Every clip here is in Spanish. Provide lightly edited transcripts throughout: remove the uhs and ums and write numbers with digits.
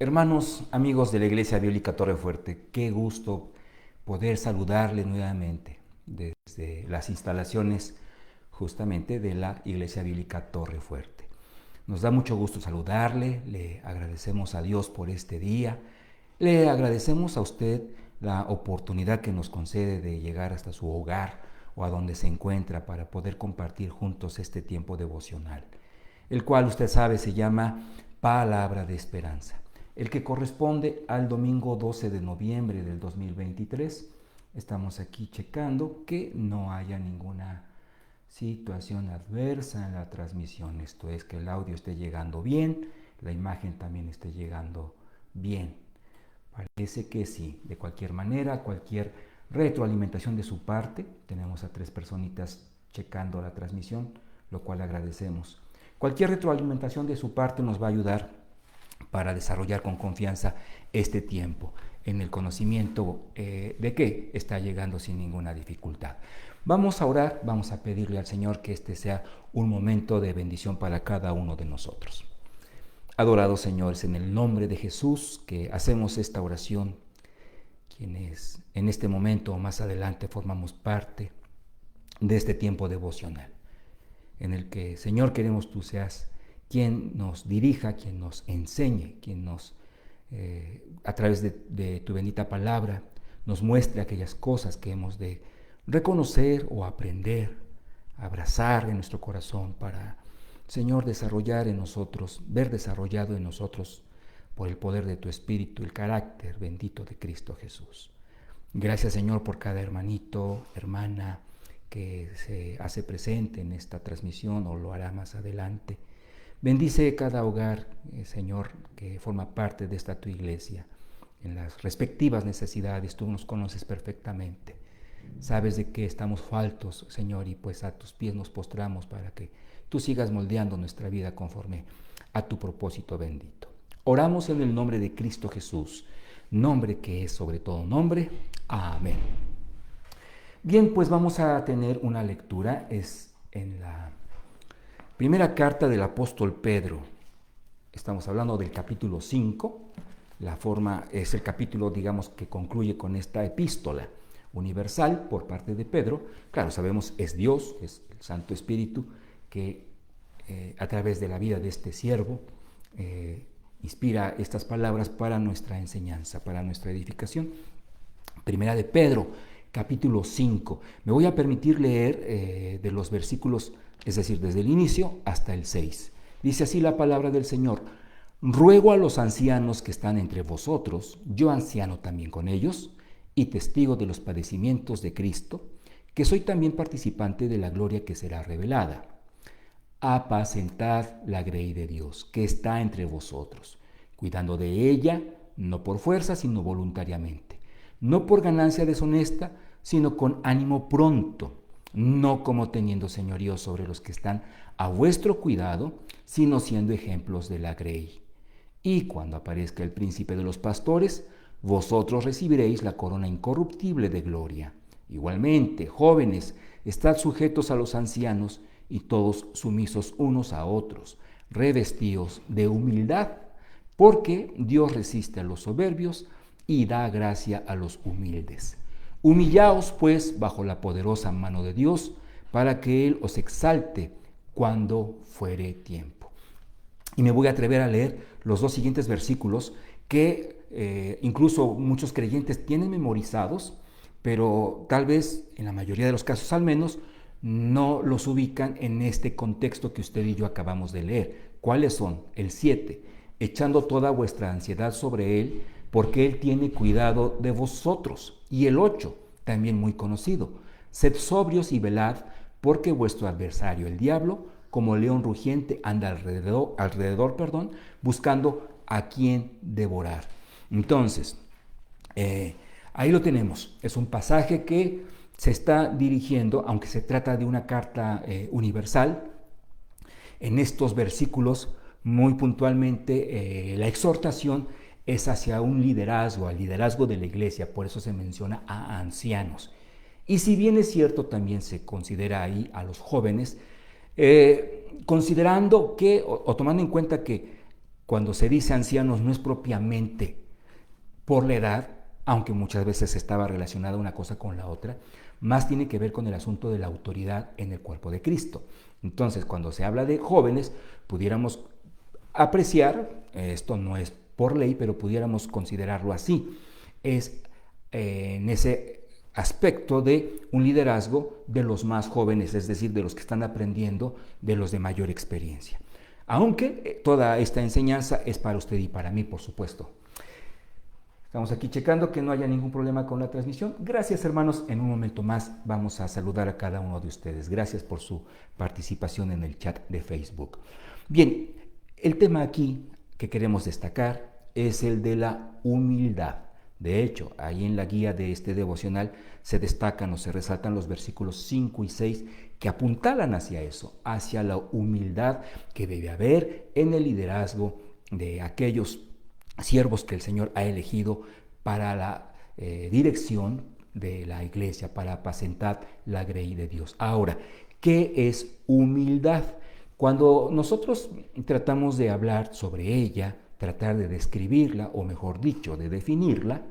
Hermanos, amigos de la Iglesia Bíblica Torrefuerte, qué gusto poder saludarles nuevamente desde las instalaciones justamente de la Iglesia Bíblica Torrefuerte. Nos da mucho gusto saludarle, le agradecemos a Dios por este día, le agradecemos a usted la oportunidad que nos concede de llegar hasta su hogar o a donde se encuentra para poder compartir juntos este tiempo devocional, el cual usted sabe se llama Palabra de Esperanza, el que corresponde al domingo 12 de noviembre del 2023. Estamos aquí checando que no haya ninguna situación adversa en la transmisión, esto es que el audio esté llegando bien, la imagen también esté llegando bien. Parece que sí. De cualquier manera, cualquier retroalimentación de su parte, tenemos a 3 personitas checando la transmisión, lo cual agradecemos. Cualquier retroalimentación de su parte nos va a ayudar para desarrollar con confianza este tiempo en el conocimiento de que está llegando sin ninguna dificultad. Vamos a orar, vamos a pedirle al Señor que este sea un momento de bendición para cada uno de nosotros. Adorados señores, en el nombre de Jesús que hacemos esta oración, quienes en este momento o más adelante formamos parte de este tiempo devocional, en el que, Señor, queremos tú seas quien nos dirija, quien nos enseñe, quien nos, a través de tu bendita palabra, nos muestre aquellas cosas que hemos de reconocer o aprender, abrazar en nuestro corazón para, Señor, desarrollar en nosotros, ver desarrollado en nosotros por el poder de tu Espíritu, el carácter bendito de Cristo Jesús. Gracias, Señor, por cada hermanito, hermana que se hace presente en esta transmisión o lo hará más adelante. Bendice cada hogar, Señor, que forma parte de esta tu iglesia. En las respectivas necesidades tú nos conoces perfectamente. Sabes de qué estamos faltos, Señor, y pues a tus pies nos postramos para que tú sigas moldeando nuestra vida conforme a tu propósito bendito. Oramos en el nombre de Cristo Jesús, nombre que es sobre todo nombre. Amén. Bien, pues vamos a tener una lectura, es en la primera carta del apóstol Pedro. Estamos hablando del capítulo 5, la forma es el capítulo, digamos, que concluye con esta epístola universal por parte de Pedro. Claro, sabemos, es Dios, es el Santo Espíritu, que a través de la vida de este siervo inspira estas palabras para nuestra enseñanza, para nuestra edificación. Primera de Pedro, capítulo 5. Me voy a permitir leer de los versículos, es decir, desde el inicio hasta el 6. Dice así la palabra del Señor: ruego a los ancianos que están entre vosotros, yo anciano también con ellos, y testigo de los padecimientos de Cristo, que soy también participante de la gloria que será revelada. Apacentad la grey de Dios, que está entre vosotros, cuidando de ella, no por fuerza, sino voluntariamente, no por ganancia deshonesta, sino con ánimo pronto, no como teniendo señorío sobre los que están a vuestro cuidado, sino siendo ejemplos de la grey. Y cuando aparezca el príncipe de los pastores, vosotros recibiréis la corona incorruptible de gloria. Igualmente, jóvenes, estad sujetos a los ancianos y todos sumisos unos a otros, revestidos de humildad, porque Dios resiste a los soberbios y da gracia a los humildes. Humillaos, pues, bajo la poderosa mano de Dios, para que Él os exalte cuando fuere tiempo. Y me voy a atrever a leer los 2 siguientes versículos que incluso muchos creyentes tienen memorizados, pero tal vez, en la mayoría de los casos al menos, no los ubican en este contexto que usted y yo acabamos de leer. ¿Cuáles son? El 7, echando toda vuestra ansiedad sobre Él, porque Él tiene cuidado de vosotros. Y el 8, también muy conocido: sed sobrios y velad, porque vuestro adversario, el diablo, como león rugiente, anda alrededor, buscando a quien devorar. Entonces, ahí lo tenemos. Es un pasaje que se está dirigiendo, aunque se trata de una carta universal, en estos versículos muy puntualmente la exhortación es hacia un liderazgo, al liderazgo de la iglesia, por eso se menciona a ancianos. Y si bien es cierto, también se considera ahí a los jóvenes, considerando que, o tomando en cuenta que Cuando se dice ancianos no es propiamente por la edad, aunque muchas veces estaba relacionada una cosa con la otra, más tiene que ver con el asunto de la autoridad en el cuerpo de Cristo. Entonces, cuando se habla de jóvenes, pudiéramos apreciar, esto no es por ley, pero pudiéramos considerarlo así, es en ese aspecto de un liderazgo de los más jóvenes, es decir, de los que están aprendiendo de los de mayor experiencia. Aunque toda esta enseñanza es para usted y para mí, por supuesto. Estamos aquí checando que no haya ningún problema con la transmisión. Gracias, hermanos. En un momento más vamos a saludar a cada uno de ustedes. Gracias por su participación en el chat de Facebook. Bien, el tema aquí que queremos destacar es el de la humildad. De hecho, ahí en la guía de este devocional se destacan o se resaltan los versículos 5 y 6 que apuntalan hacia eso, hacia la humildad que debe haber en el liderazgo de aquellos siervos que el Señor ha elegido para la dirección de la iglesia, para apacentar la grey de Dios. Ahora, ¿qué es humildad? Cuando nosotros tratamos de hablar sobre ella, tratar de describirla, o mejor dicho, de definirla,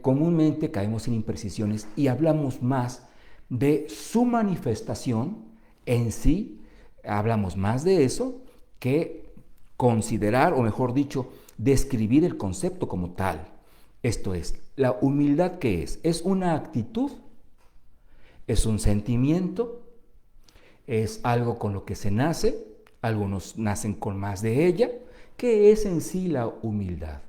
comúnmente caemos en imprecisiones y hablamos más de su manifestación en sí, hablamos más de eso que considerar, o mejor dicho, describir el concepto como tal. Esto es, la humildad, ¿qué es? ¿Es una actitud? ¿Es un sentimiento? ¿Es algo con lo que se nace? Algunos nacen con más de ella. ¿Qué es en sí la humildad?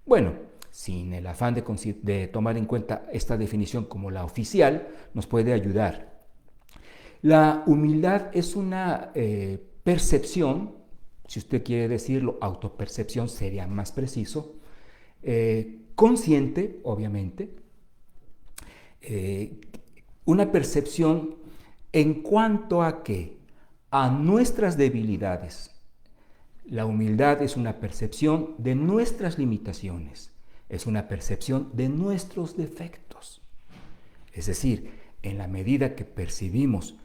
Bueno, sin el afán de tomar en cuenta esta definición como la oficial, nos puede ayudar. La humildad es una percepción, si usted quiere decirlo, autopercepción sería más preciso, consciente, obviamente, una percepción en cuanto a qué, a nuestras debilidades. La humildad es una percepción de nuestras limitaciones, es una percepción de nuestros defectos. Es decir, en la medida que percibimos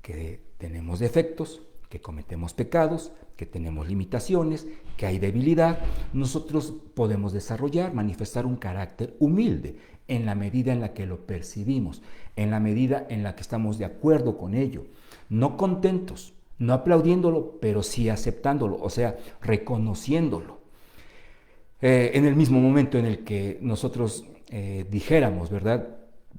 que tenemos defectos, que cometemos pecados, que tenemos limitaciones, que hay debilidad, nosotros podemos desarrollar, manifestar un carácter humilde en la medida en la que lo percibimos, en la medida en la que estamos de acuerdo con ello, no contentos, no aplaudiéndolo, pero sí aceptándolo, o sea, reconociéndolo. En el mismo momento en el que nosotros dijéramos, ¿verdad?,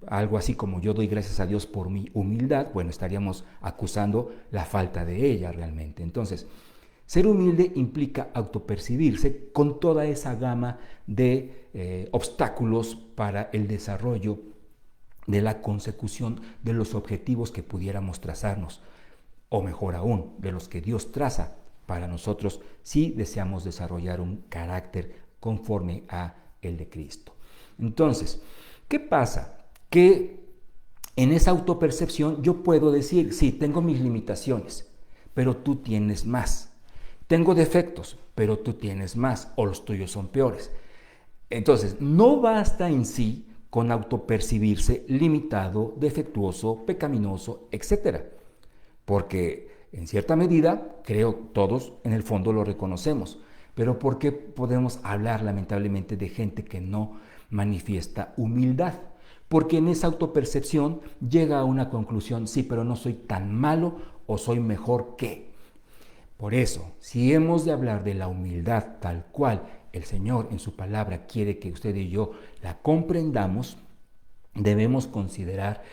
algo así como yo doy gracias a Dios por mi humildad, bueno, estaríamos acusando la falta de ella realmente. Entonces, ser humilde implica autopercibirse con toda esa gama de obstáculos para el desarrollo de la consecución de los objetivos que pudiéramos trazarnos, o mejor aún, de los que Dios traza para nosotros si deseamos desarrollar un carácter conforme a el de Cristo. Entonces, ¿qué pasa? Que en esa autopercepción yo puedo decir, sí, tengo mis limitaciones, pero tú tienes más. Tengo defectos, pero tú tienes más, o los tuyos son peores. Entonces, no basta en sí con autopercibirse limitado, defectuoso, pecaminoso, etc. Porque en cierta medida, creo todos en el fondo lo reconocemos. Pero ¿por qué podemos hablar lamentablemente de gente que no manifiesta humildad? Porque en esa autopercepción llega a una conclusión, sí, pero no soy tan malo o soy mejor que. Por eso, si hemos de hablar de la humildad tal cual el Señor en su palabra quiere que usted y yo la comprendamos, debemos considerar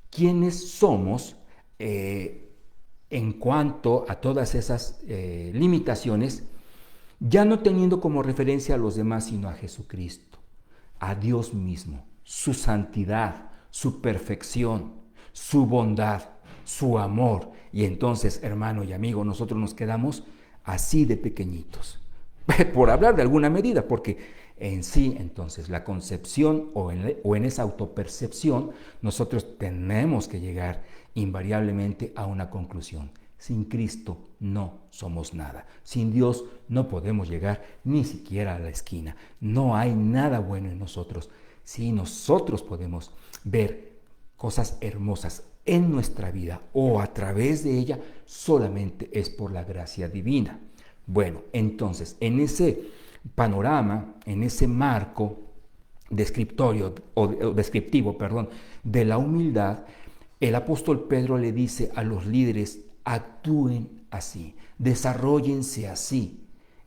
quiénes somos en cuanto a todas esas limitaciones, ya no teniendo como referencia a los demás, sino a Jesucristo, a Dios mismo, su santidad, su perfección, su bondad, su amor. Y entonces, hermano y amigo, nosotros nos quedamos así de pequeñitos, por hablar de alguna medida, porque en sí, entonces, la concepción o en esa autopercepción, nosotros tenemos que llegar invariablemente a una conclusión. Sin Cristo no somos nada. Sin Dios no podemos llegar ni siquiera a la esquina. No hay nada bueno en nosotros. Si nosotros podemos ver cosas hermosas en nuestra vida o a través de ella, solamente es por la gracia divina. Bueno, entonces, en ese panorama, en ese marco descriptivo, de la humildad, el apóstol Pedro le dice a los líderes: actúen así, desarróllense así.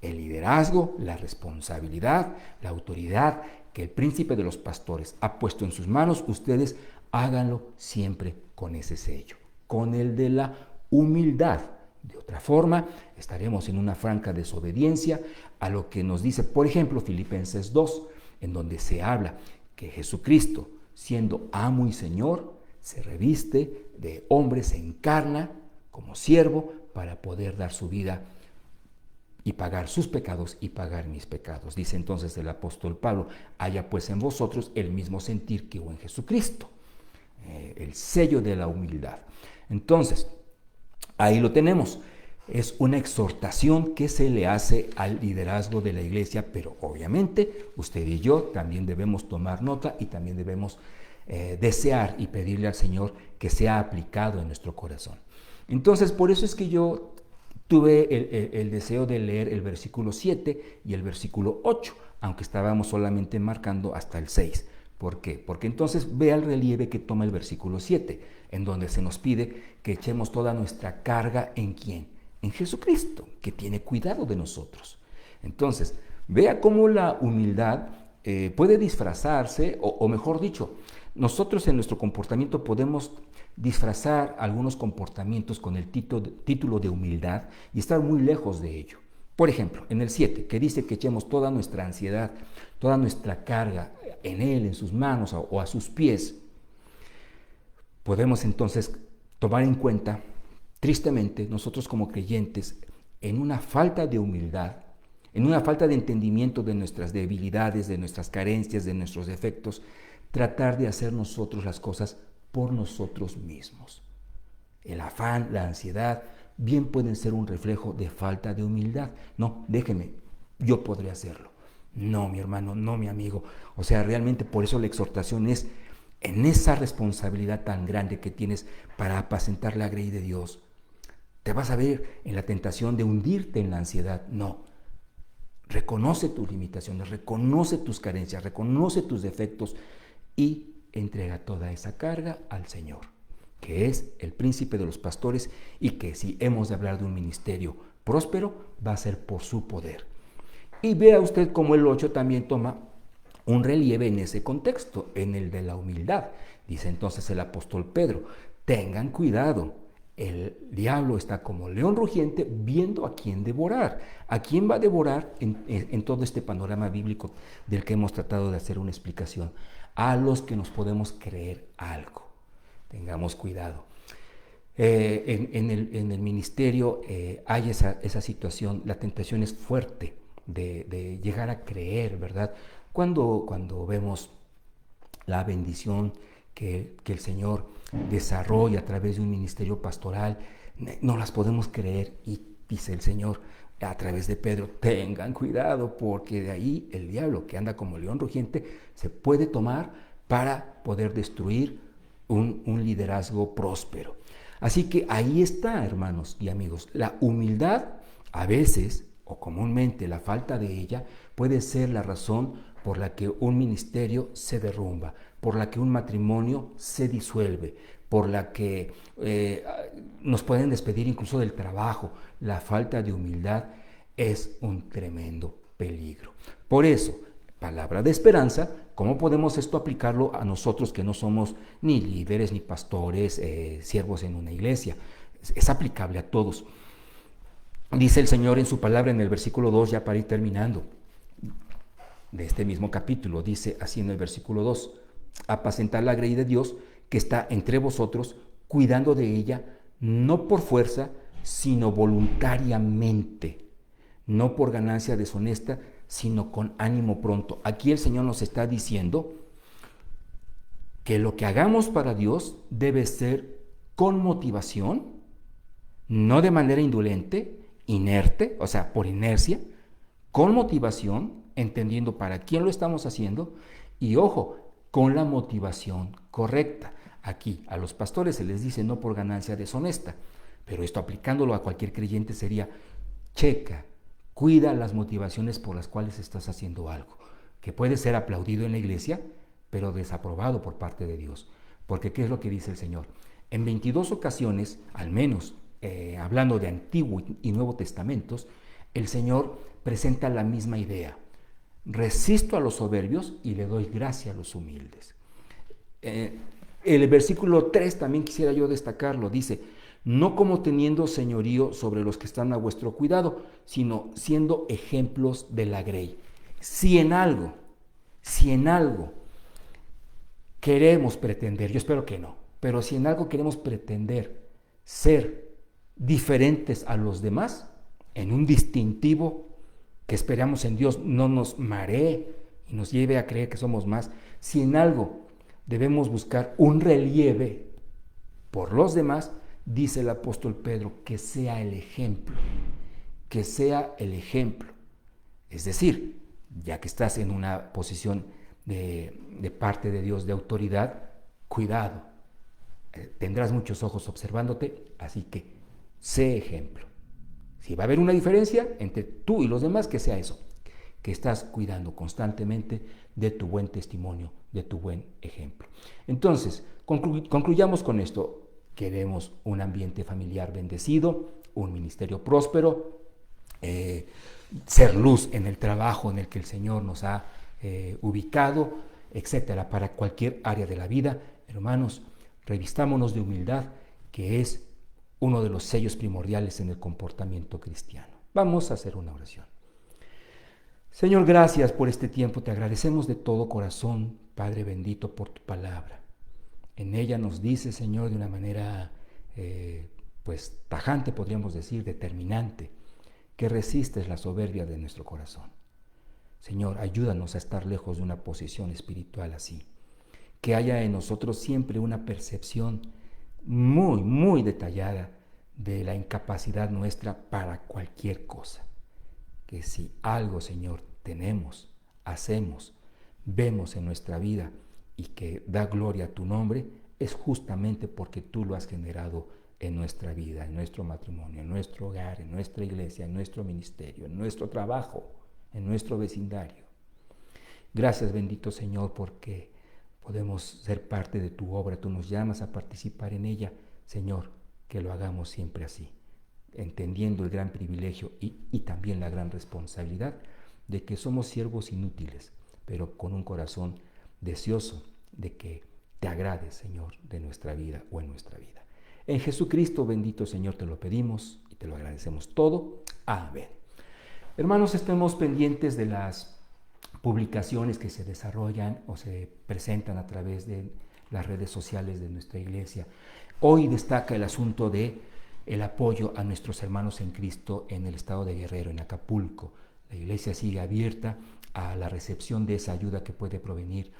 El liderazgo, la responsabilidad, la autoridad que el príncipe de los pastores ha puesto en sus manos, ustedes háganlo siempre con ese sello, con el de la humildad. De otra forma, estaremos en una franca desobediencia a lo que nos dice, por ejemplo, Filipenses 2, en donde se habla que Jesucristo, siendo amo y Señor, se reviste de hombre, se encarna como siervo para poder dar su vida y pagar sus pecados y pagar mis pecados. Dice entonces el apóstol Pablo: haya pues en vosotros el mismo sentir que hubo en Jesucristo. El sello de la humildad. Entonces, ahí lo tenemos. Es una exhortación que se le hace al liderazgo de la iglesia, pero obviamente usted y yo también debemos tomar nota y también debemos desear y pedirle al Señor que sea aplicado en nuestro corazón. Entonces, por eso es que yo tuve el deseo de leer el versículo 7 y el versículo 8, aunque estábamos solamente marcando hasta el 6. ¿Por qué? Porque entonces vea el relieve que toma el versículo 7, en donde se nos pide que echemos toda nuestra carga ¿en quién? En Jesucristo, que tiene cuidado de nosotros. Entonces, vea cómo la humildad puede disfrazarse, o mejor dicho, nosotros en nuestro comportamiento podemos disfrazar algunos comportamientos con el título de humildad y estar muy lejos de ello. Por ejemplo, en el 7, que dice que echemos toda nuestra ansiedad, toda nuestra carga en Él, en sus manos o a sus pies, podemos entonces tomar en cuenta, tristemente, nosotros como creyentes, en una falta de humildad, en una falta de entendimiento de nuestras debilidades, de nuestras carencias, de nuestros defectos, tratar de hacer nosotros las cosas por nosotros mismos. El afán, la ansiedad, bien pueden ser un reflejo de falta de humildad. No, déjeme, yo podré hacerlo. No, mi hermano, no, mi amigo. O sea, realmente por eso la exhortación es en esa responsabilidad tan grande que tienes para apacentar la grey de Dios. Te vas a ver en la tentación de hundirte en la ansiedad. No. Reconoce tus limitaciones, reconoce tus carencias, reconoce tus defectos y entrega toda esa carga al Señor, que es el príncipe de los pastores y que si hemos de hablar de un ministerio próspero, va a ser por su poder. Y vea usted cómo el 8 también toma un relieve en ese contexto, en el de la humildad. Dice entonces el apóstol Pedro: tengan cuidado, el diablo está como león rugiente viendo a quién devorar. ¿A quién va a devorar en todo este panorama bíblico del que hemos tratado de hacer una explicación? A los que nos podemos creer algo. Tengamos cuidado. En el ministerio hay esa situación, la tentación es fuerte de llegar a creer, ¿verdad? Cuando vemos la bendición que el Señor desarrolla a través de un ministerio pastoral, no las podemos creer y dice el Señor a través de Pedro: tengan cuidado, porque de ahí el diablo, que anda como león rugiente, se puede tomar para poder destruir un liderazgo próspero. Así que ahí está, hermanos y amigos, la humildad a veces, o comúnmente la falta de ella, puede ser la razón por la que un ministerio se derrumba, por la que un matrimonio se disuelve, por la que nos pueden despedir incluso del trabajo. La falta de humildad es un tremendo peligro. Por eso, palabra de esperanza, ¿cómo podemos esto aplicarlo a nosotros que no somos ni líderes, ni pastores, siervos en una iglesia? Es aplicable a todos. Dice el Señor en su palabra en el versículo 2, ya para ir terminando, de este mismo capítulo, dice así en el versículo 2: apacentar la grey de Dios que está entre vosotros, cuidando de ella, no por fuerza, sino voluntariamente, no por ganancia deshonesta, sino con ánimo pronto. Aquí el Señor nos está diciendo que lo que hagamos para Dios debe ser con motivación, no de manera indolente, inerte, o sea, por inercia, con motivación, entendiendo para quién lo estamos haciendo y, ojo, con la motivación correcta. Aquí a los pastores se les dice no por ganancia deshonesta, pero esto aplicándolo a cualquier creyente sería: checa Cuida las motivaciones por las cuales estás haciendo algo, que puede ser aplaudido en la iglesia, pero desaprobado por parte de Dios. Porque ¿qué es lo que dice el Señor? En 22 ocasiones, al menos hablando de Antiguo y Nuevo Testamentos, el Señor presenta la misma idea. Resisto a los soberbios y le doy gracia a los humildes. El versículo 3 también quisiera yo destacarlo, dice, no como teniendo señorío sobre los que están a vuestro cuidado, sino siendo ejemplos de la grey. Si en algo queremos pretender, yo espero que no, pero si en algo queremos pretender ser diferentes a los demás, en un distintivo que esperamos en Dios no nos maree y nos lleve a creer que somos más, si en algo debemos buscar un relieve por los demás, dice el apóstol Pedro, que sea el ejemplo, que sea el ejemplo. Es decir, ya que estás en una posición de parte de Dios de autoridad, cuidado, tendrás muchos ojos observándote, así que sé ejemplo. Si va a haber una diferencia entre tú y los demás, que sea eso, que estás cuidando constantemente de tu buen testimonio, de tu buen ejemplo. Entonces, concluyamos con esto. Queremos un ambiente familiar bendecido, un ministerio próspero, ser luz en el trabajo en el que el Señor nos ha ubicado, etcétera, para cualquier área de la vida. Hermanos, revistámonos de humildad, que es uno de los sellos primordiales en el comportamiento cristiano. Vamos a hacer una oración. Señor, gracias por este tiempo. Te agradecemos de todo corazón, Padre bendito, por tu palabra. En ella nos dice, Señor, de una manera pues tajante, podríamos decir, determinante, que resistes la soberbia de nuestro corazón. Señor, ayúdanos a estar lejos de una posición espiritual así. Que haya en nosotros siempre una percepción muy, muy detallada de la incapacidad nuestra para cualquier cosa. Que si algo, Señor, tenemos, hacemos, vemos en nuestra vida y que da gloria a tu nombre, es justamente porque tú lo has generado en nuestra vida, en nuestro matrimonio, en nuestro hogar, en nuestra iglesia, en nuestro ministerio, en nuestro trabajo, en nuestro vecindario. Gracias, bendito Señor, porque podemos ser parte de tu obra. Tú nos llamas a participar en ella. Señor, que lo hagamos siempre así, entendiendo el gran privilegio y también la gran responsabilidad de que somos siervos inútiles, pero con un corazón deseoso de que te agrades, Señor, de nuestra vida o en nuestra vida. En Jesucristo, bendito Señor, te lo pedimos y te lo agradecemos todo. Amén. Hermanos, estemos pendientes de las publicaciones que se desarrollan o se presentan a través de las redes sociales de nuestra iglesia. Hoy destaca el asunto de el apoyo a nuestros hermanos en Cristo en el estado de Guerrero, en Acapulco. La iglesia sigue abierta a la recepción de esa ayuda que puede provenir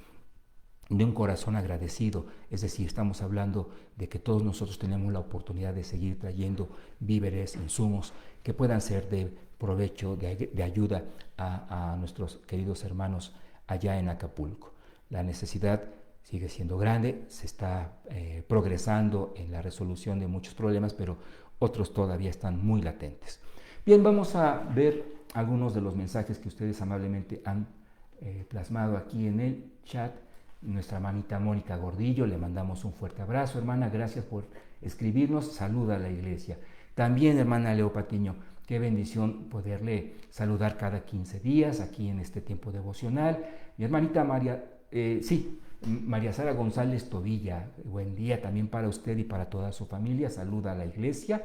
de un corazón agradecido. Es decir, estamos hablando de que todos nosotros tenemos la oportunidad de seguir trayendo víveres, insumos que puedan ser de provecho, de ayuda a nuestros queridos hermanos allá en Acapulco. La necesidad sigue siendo grande, se está progresando en la resolución de muchos problemas, pero otros todavía están muy latentes. Bien, vamos a ver algunos de los mensajes que ustedes amablemente han plasmado aquí en el chat. Nuestra hermanita Mónica Gordillo, le mandamos un fuerte abrazo. Hermana, gracias por escribirnos. Saluda a la iglesia. También, hermana Leo Patiño, qué bendición poderle saludar cada 15 días aquí en este tiempo devocional. Mi hermanita María Sara González Tobilla, buen día también para usted y para toda su familia. Saluda a la iglesia.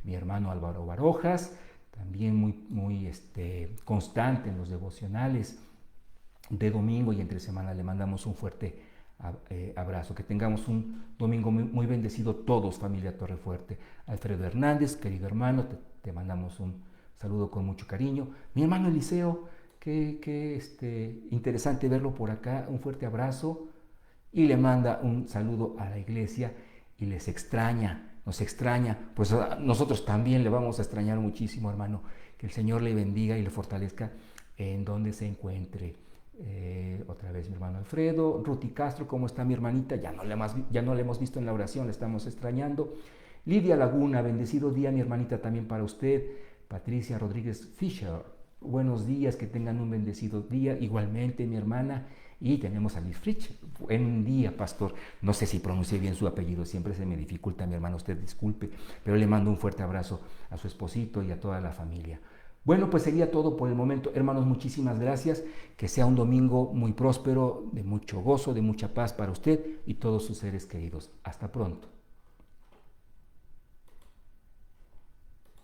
Mi hermano Álvaro Barojas, también muy constante en los devocionales de domingo y entre semana. Le mandamos un fuerte abrazo. Que tengamos un domingo muy bendecido todos, familia Torrefuerte. Alfredo Hernández, querido hermano, te mandamos un saludo con mucho cariño. Mi hermano Eliseo, qué interesante verlo por acá. Un fuerte abrazo y le manda un saludo a la iglesia y nos extraña. Pues nosotros también le vamos a extrañar muchísimo, hermano. Que el Señor le bendiga y le fortalezca en donde se encuentre. Otra vez mi hermano Alfredo. Ruti Castro, ¿cómo está mi hermanita? Ya no la hemos visto en la oración, la estamos extrañando. Lidia Laguna, bendecido día mi hermanita también para usted, Patricia Rodríguez Fisher, buenos días, que tengan un bendecido día. Igualmente, mi hermana. Y tenemos a Miss Fritsch. Buen día, pastor. No sé si pronuncié bien su apellido, siempre se me dificulta, mi hermano, usted disculpe, pero le mando un fuerte abrazo a su esposito y a toda la familia. Bueno, pues sería todo por el momento. Hermanos, muchísimas gracias. Que sea un domingo muy próspero, de mucho gozo, de mucha paz para usted y todos sus seres queridos. Hasta pronto.